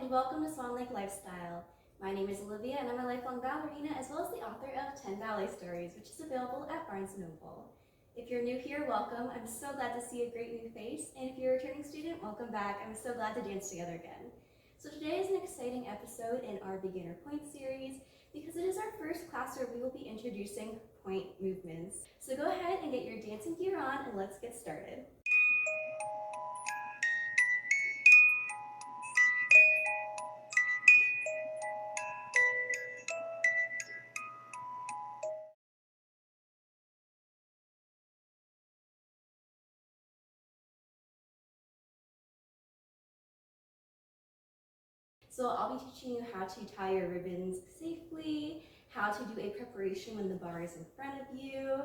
and welcome to Swan Lake Lifestyle. My name is Eleve and I'm a lifelong ballerina as well as the author of 10 Ballet Stories, which is available at Barnes & Noble. If you're new here, welcome. I'm so glad to see a great new face, and if you're a returning student, welcome back. I'm so glad to dance together again. So today is an exciting episode in our Beginner Pointe series because it is our first class where we will be introducing pointe movements. So go ahead and get your dancing gear on and let's get started. So I'll be teaching you how to tie your ribbons safely, how to do a preparation when the bar is in front of you,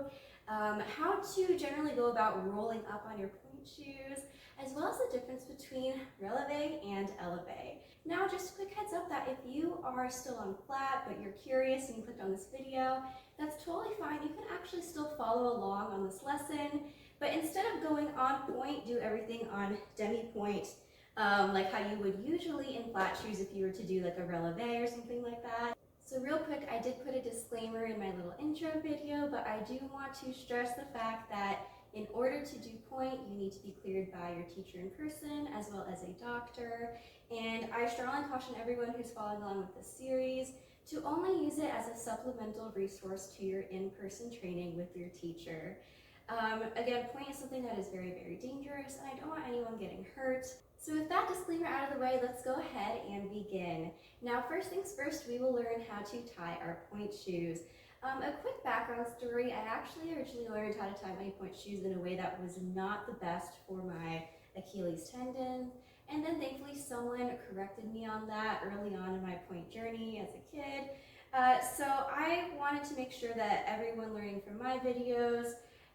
how to generally go about rolling up on your pointe shoes, as well as the difference between Relevé and Élevé. Now, just a quick heads up that if you are still on flat, but you're curious and you clicked on this video, that's totally fine. You can actually still follow along on this lesson, but instead of going on pointe, do everything on demi-pointe, like how you would usually in flat shoes if you were to do like a Relevé or something like that. So real quick, I did put a disclaimer in my little intro video, but I do want to stress the fact that in order to do pointe, you need to be cleared by your teacher in person as well as a doctor. And I strongly caution everyone who's following along with this series to only use it as a supplemental resource to your in-person training with your teacher. Again, pointe is something that is very, very dangerous, and I don't want anyone getting hurt. So with that disclaimer out of the way, let's go ahead and begin. Now, first things first, we will learn how to tie our pointe shoes. A quick background story, I actually originally learned how to tie my pointe shoes in a way that was not the best for my Achilles tendon. And then thankfully someone corrected me on that early on in my pointe journey as a kid. So I wanted to make sure that everyone learning from my videos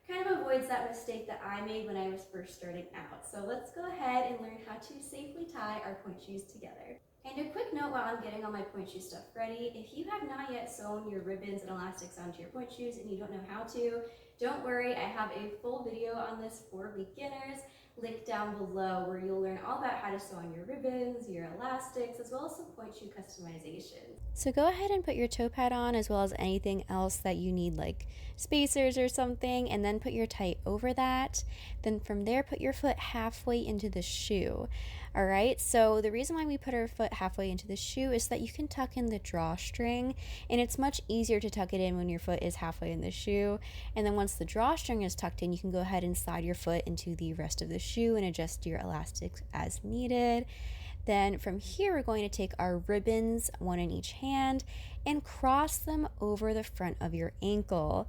kind of avoids that mistake that I made when I was first starting out. So let's go ahead and learn how to safely tie our pointe shoes together. And a quick note while I'm getting all my pointe shoe stuff ready, if you have not yet sewn your ribbons and elastics onto your pointe shoes and you don't know how to, don't worry, I have a full video on this for beginners linked down below where you'll learn all about how to sew on your ribbons, your elastics, as well as some pointe shoe customization. So go ahead and put your toe pad on as well as anything else that you need, like spacers or something, and then put your tight over that. Then from there, put your foot halfway into the shoe. All right, so the reason why we put our foot halfway into the shoe is that you can tuck in the drawstring, and it's much easier to tuck it in when your foot is halfway in the shoe. And then once the drawstring is tucked in, you can go ahead and slide your foot into the rest of the shoe and adjust your elastics as needed. Then from here, we're going to take our ribbons, one in each hand, and cross them over the front of your ankle.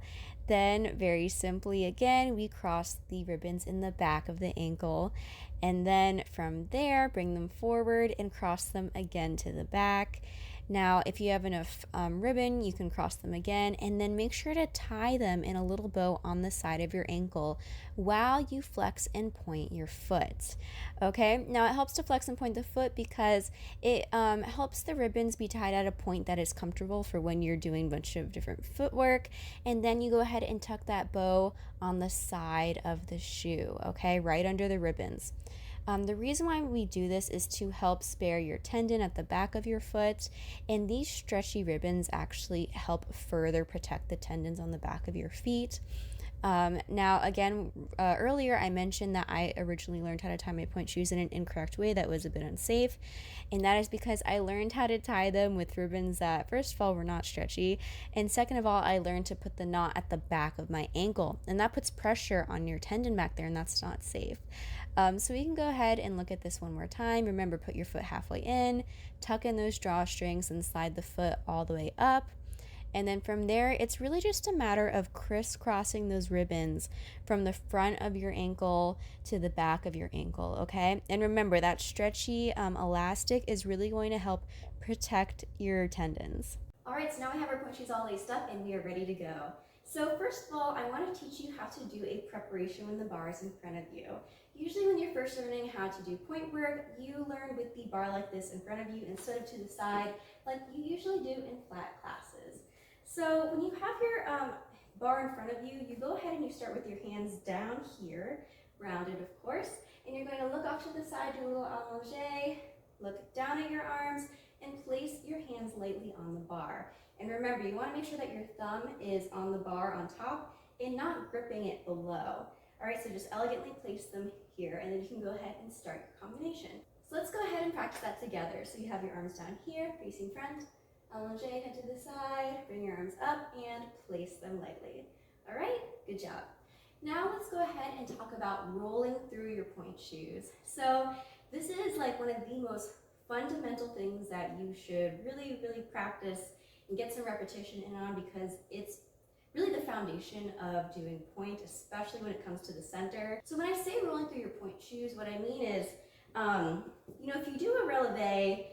Then very simply again, we cross the ribbons in the back of the ankle. And then from there, bring them forward and cross them again to the back. Now, if you have enough ribbon, you can cross them again, and then make sure to tie them in a little bow on the side of your ankle while you flex and point your foot. Okay, now it helps to flex and point the foot because it helps the ribbons be tied at a point that is comfortable for when you're doing a bunch of different footwork, and then you go ahead and tuck that bow on the side of the shoe, okay, right under the ribbons. The reason why we do this is to help spare your tendon at the back of your foot, and these stretchy ribbons actually help further protect the tendons on the back of your feet. Now, again, earlier I mentioned that I originally learned how to tie my pointe shoes in an incorrect way that was a bit unsafe, and that is because I learned how to tie them with ribbons that, first of all, were not stretchy, and second of all, I learned to put the knot at the back of my ankle, and that puts pressure on your tendon back there, and that's not safe. So we can go ahead and look at this one more time. Remember, put your foot halfway in, tuck in those drawstrings, and slide the foot all the way up. And then from there, it's really just a matter of crisscrossing those ribbons from the front of your ankle to the back of your ankle, okay? And remember, that stretchy elastic is really going to help protect your tendons. All right, so now we have our pointe shoes all laced up and we are ready to go. So first of all, I want to teach you how to do a preparation when the bar is in front of you. Usually when you're first learning how to do pointe work, you learn with the bar like this in front of you instead of to the side like you usually do in flat classes. So when you have your bar in front of you, you go ahead and you start with your hands down here, rounded of course, and you're going to look off to the side, do a little allongé, look down at your arms, lightly on the bar. And remember, you want to make sure that your thumb is on the bar on top and not gripping it below. All right, so just elegantly place them here, and then you can go ahead and start your combination. So let's go ahead and practice that together. So you have your arms down here, facing front, allongé, head to the side, bring your arms up and place them lightly. All right, good job. Now let's go ahead and talk about rolling through your pointe shoes. So this is like one of the most fundamental things that you should really practice and get some repetition in on, because it's really the foundation of doing pointe, especially when it comes to the center. So when I say rolling through your pointe shoes, what I mean is, if you do a relevé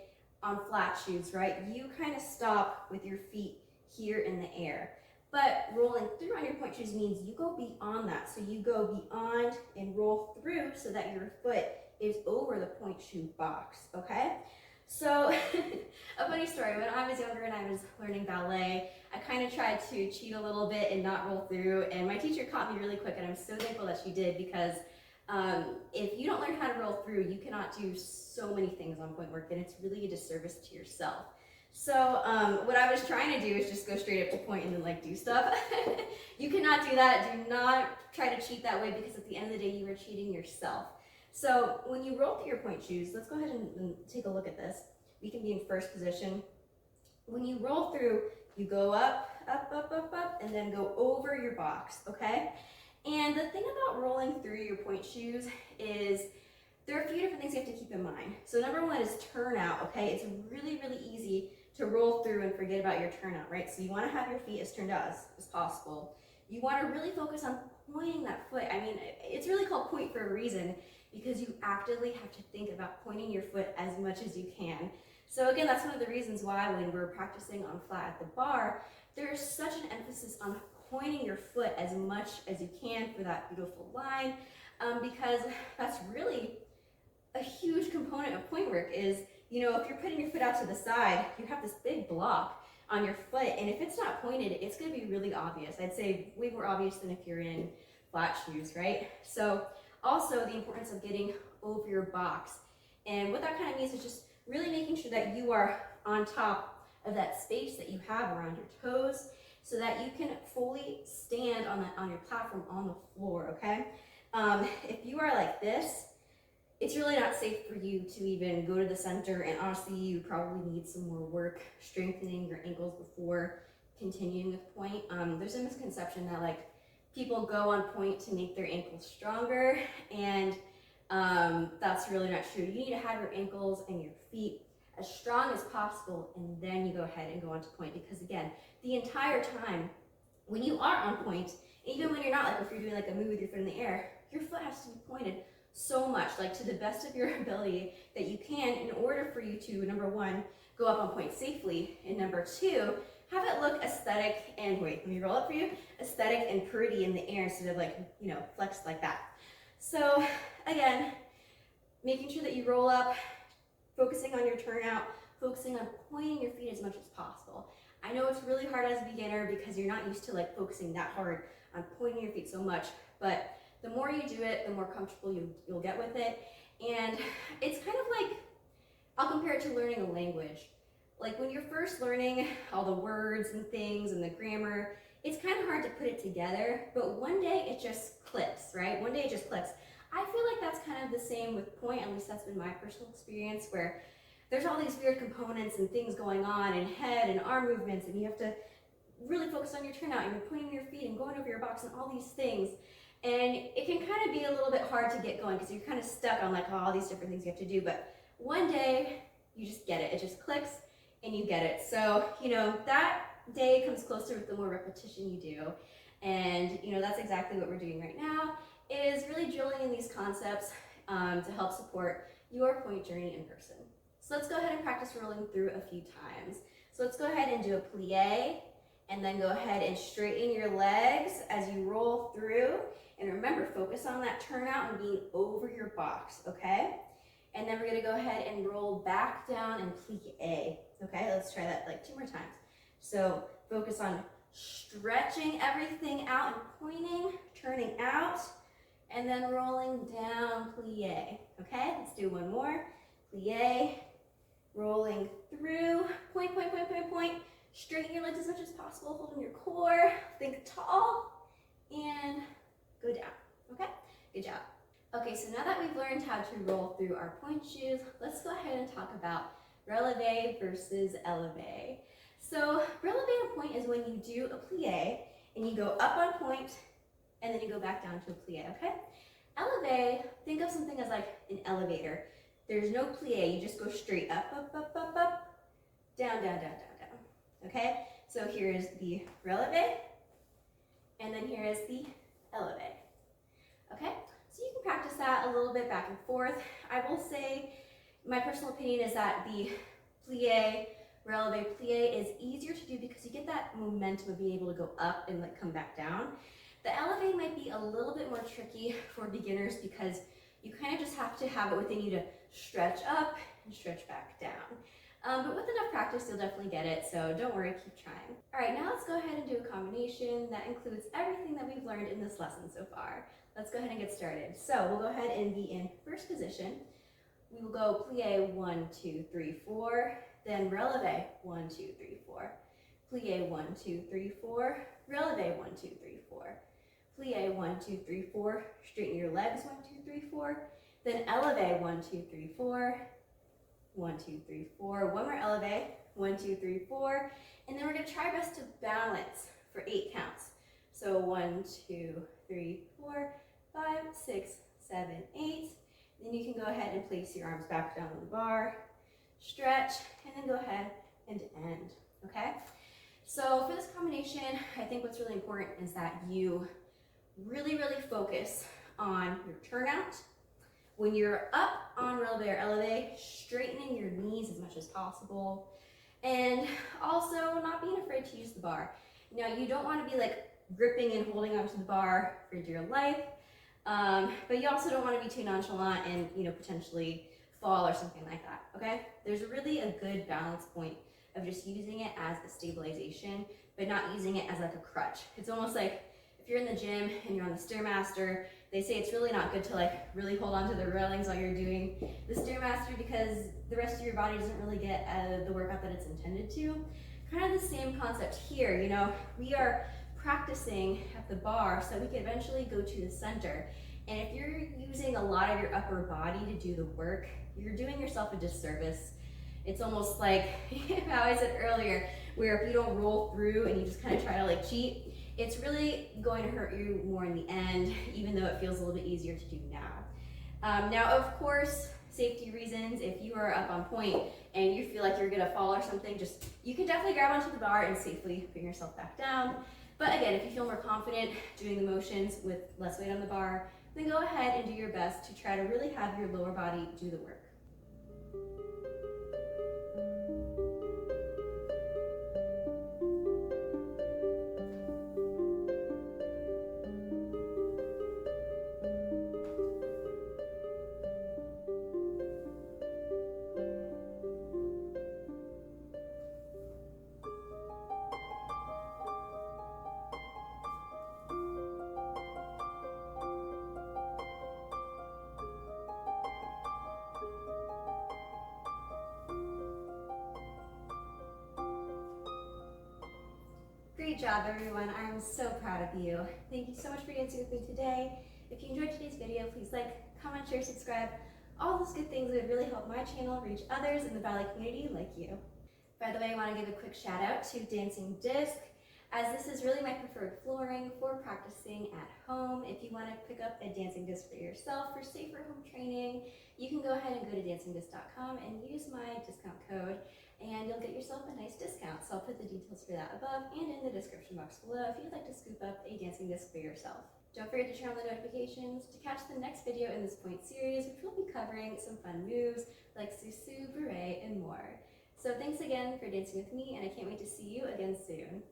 on flat shoes, right, you kind of stop with your feet here in the air. But rolling through on your pointe shoes means you go beyond that. So you go beyond and roll through so that your foot is over the pointe shoe box, okay? So a funny story, when I was younger and I was learning ballet, I kind of tried to cheat a little bit and not roll through, and my teacher caught me really quick, and I'm so thankful that she did, because if you don't learn how to roll through, you cannot do so many things on pointe work, and it's really a disservice to yourself. So what I was trying to do is just go straight up to pointe and then like do stuff. You cannot do that. Do not try to cheat that way, because at the end of the day, you are cheating yourself. So when you roll through your pointe shoes, let's go ahead and take a look at this. We can be in first position. When you roll through, you go up, and then go over your box, okay? And the thing about rolling through your pointe shoes is there are a few different things you have to keep in mind. So number one is turnout, okay? It's really easy to roll through and forget about your turnout, right? So you want to have your feet as turned out as possible. You want to really focus on pointing that foot. I mean, it's really called pointe for a reason, because you actively have to think about pointing your foot as much as you can. So again, that's one of the reasons why when we're practicing on flat at the bar, there's such an emphasis on pointing your foot as much as you can for that beautiful line, because that's really a huge component of pointe work is, if you're putting your foot out to the side, you have this big block on your foot, and if it's not pointed, it's going to be really obvious. I'd say way more obvious than if you're in flat shoes, right? So also the importance of getting over your box. And what that kind of means is just really making sure that you are on top of that space that you have around your toes, so that you can fully stand on your platform on the floor, okay? If you are like this, it's really not safe for you to even go to the center, and honestly, you probably need some more work strengthening your ankles before continuing with pointe. There's a misconception that like people go on pointe to make their ankles stronger, and that's really not true. You need to have your ankles and your feet as strong as possible, and then you go ahead and go on to pointe, because again, the entire time when you are on pointe, even when you're not, like if you're doing like a move with your foot in the air, your foot has to be pointed so much, like to the best of your ability that you can, in order for you to, number one, go up on pointe safely, and number two, have it look aesthetic and, wait, let me roll up for you, aesthetic and pretty in the air instead of like, flexed like that. So again, making sure that you roll up, focusing on your turnout, focusing on pointing your feet as much as possible. I know it's really hard as a beginner because you're not used to like focusing that hard on pointing your feet so much, but the more you do it, the more comfortable you'll get with it. And it's kind of like, I'll compare it to learning a language. Like when you're first learning all the words and things and the grammar, it's kind of hard to put it together, but one day it just clicks, right? One day it just clicks. I feel like that's kind of the same with pointe, at least that's been my personal experience, where there's all these weird components and things going on, and head and arm movements, and you have to really focus on your turnout, and you're pointing your feet and going over your box and all these things. And it can kind of be a little bit hard to get going because you're kind of stuck on like all these different things you have to do, but one day you just get it. It just clicks and you get it. So, that day comes closer with the more repetition you do. And, that's exactly what we're doing right now, is really drilling in these concepts to help support your pointe journey in person. So let's go ahead and practice rolling through a few times. So let's go ahead and do a plié, and then go ahead and straighten your legs as you roll through. And remember, focus on that turnout and being over your box, okay? And then we're gonna go ahead and roll back down and plié, okay? Let's try that like 2 more times. So focus on stretching everything out and pointing, turning out, and then rolling down, plié, okay? Let's do one more. Plié, rolling through, point, possible, holding your core, think tall, and go down, okay? Good job. Okay, so now that we've learned how to roll through our pointe shoes, let's go ahead and talk about Relevé versus Élevé. So Relevé and pointe is when you do a plié and you go up on pointe and then you go back down to a plié, okay? Élevé, think of something as like an elevator. There's no plié, you just go straight up, up, up, up, up, down, down, down, down, down, okay? So here is the Relevé, and then here is the Élevé, okay? So you can practice that a little bit back and forth. I will say, my personal opinion is that the plié, Relevé plié is easier to do because you get that momentum of being able to go up and like come back down. The Élevé might be a little bit more tricky for beginners because you kind of just have to have it within you to stretch up and stretch back down. But with enough practice, you'll definitely get it, so don't worry, keep trying. All right, now let's go ahead and do a combination that includes everything that we've learned in this lesson so far. Let's go ahead and get started. So we'll go ahead and be in first position. We will go plié 1, 2, 3, 4, then Relevé 1, 2, 3, 4, plié 1, 2, 3, 4, Relevé 1, 2, 3, 4, plié 1, 2, 3, 4, straighten your legs 1, 2, 3, 4, then Élevé 1, 2, 3, 4, 1, 2, 3, 4, one more Élevé 1, 2, 3, 4, and then we're going to try our best to balance for 8 counts. So 1, 2, 3, 4, 5, 6, 7, 8. Then you can go ahead and place your arms back down on the bar, stretch, and then go ahead and end, okay? So for this combination, I think what's really important is that you really focus on your turnout. When you're up on Relevé or Élevé, straightening your knees as much as possible, and also not being afraid to use the bar. Now, you don't want to be like gripping and holding onto the bar for dear life, but you also don't want to be too nonchalant and, you know, potentially fall or something like that, okay? There's really a good balance point of just using it as a stabilization, but not using it as like a crutch. It's almost like if you're in the gym and you're on the Stairmaster, they say it's really not good to like really hold on to the railings while you're doing the Stairmaster because the rest of your body doesn't really get the workout that it's intended to. Kind of the same concept here, you know, we are practicing at the bar so we can eventually go to the center. And if you're using a lot of your upper body to do the work, you're doing yourself a disservice. It's almost like how I said earlier, where if you don't roll through and you just kind of try to like cheat, it's really going to hurt you more in the end, even though it feels a little bit easier to do now. Now, of course, safety reasons, if you are up on pointe and you feel like you're gonna fall or something, you can definitely grab onto the bar and safely bring yourself back down. But again, if you feel more confident doing the motions with less weight on the bar, then go ahead and do your best to try to really have your lower body do the work. Great job, everyone. I'm so proud of you. Thank you so much for dancing with me today. If you enjoyed today's video, please like, comment, share, subscribe. All those good things would really help my channel reach others in the ballet community like you. By the way, I want to give a quick shout out to Dancing Disc, as this is really my preferred flooring for practicing at home. If you want to pick up a dancing disc for yourself for safer home training, you can go ahead and go to dancingdisc.com and use my discount code, and you'll get yourself a nice discount. So I'll put the details for that above and in the description box below if you'd like to scoop up a dancing disc for yourself. Don't forget to turn on the notifications to catch the next video in this pointe series, which will be covering some fun moves like susu, barre, and more. So thanks again for dancing with me, and I can't wait to see you again soon.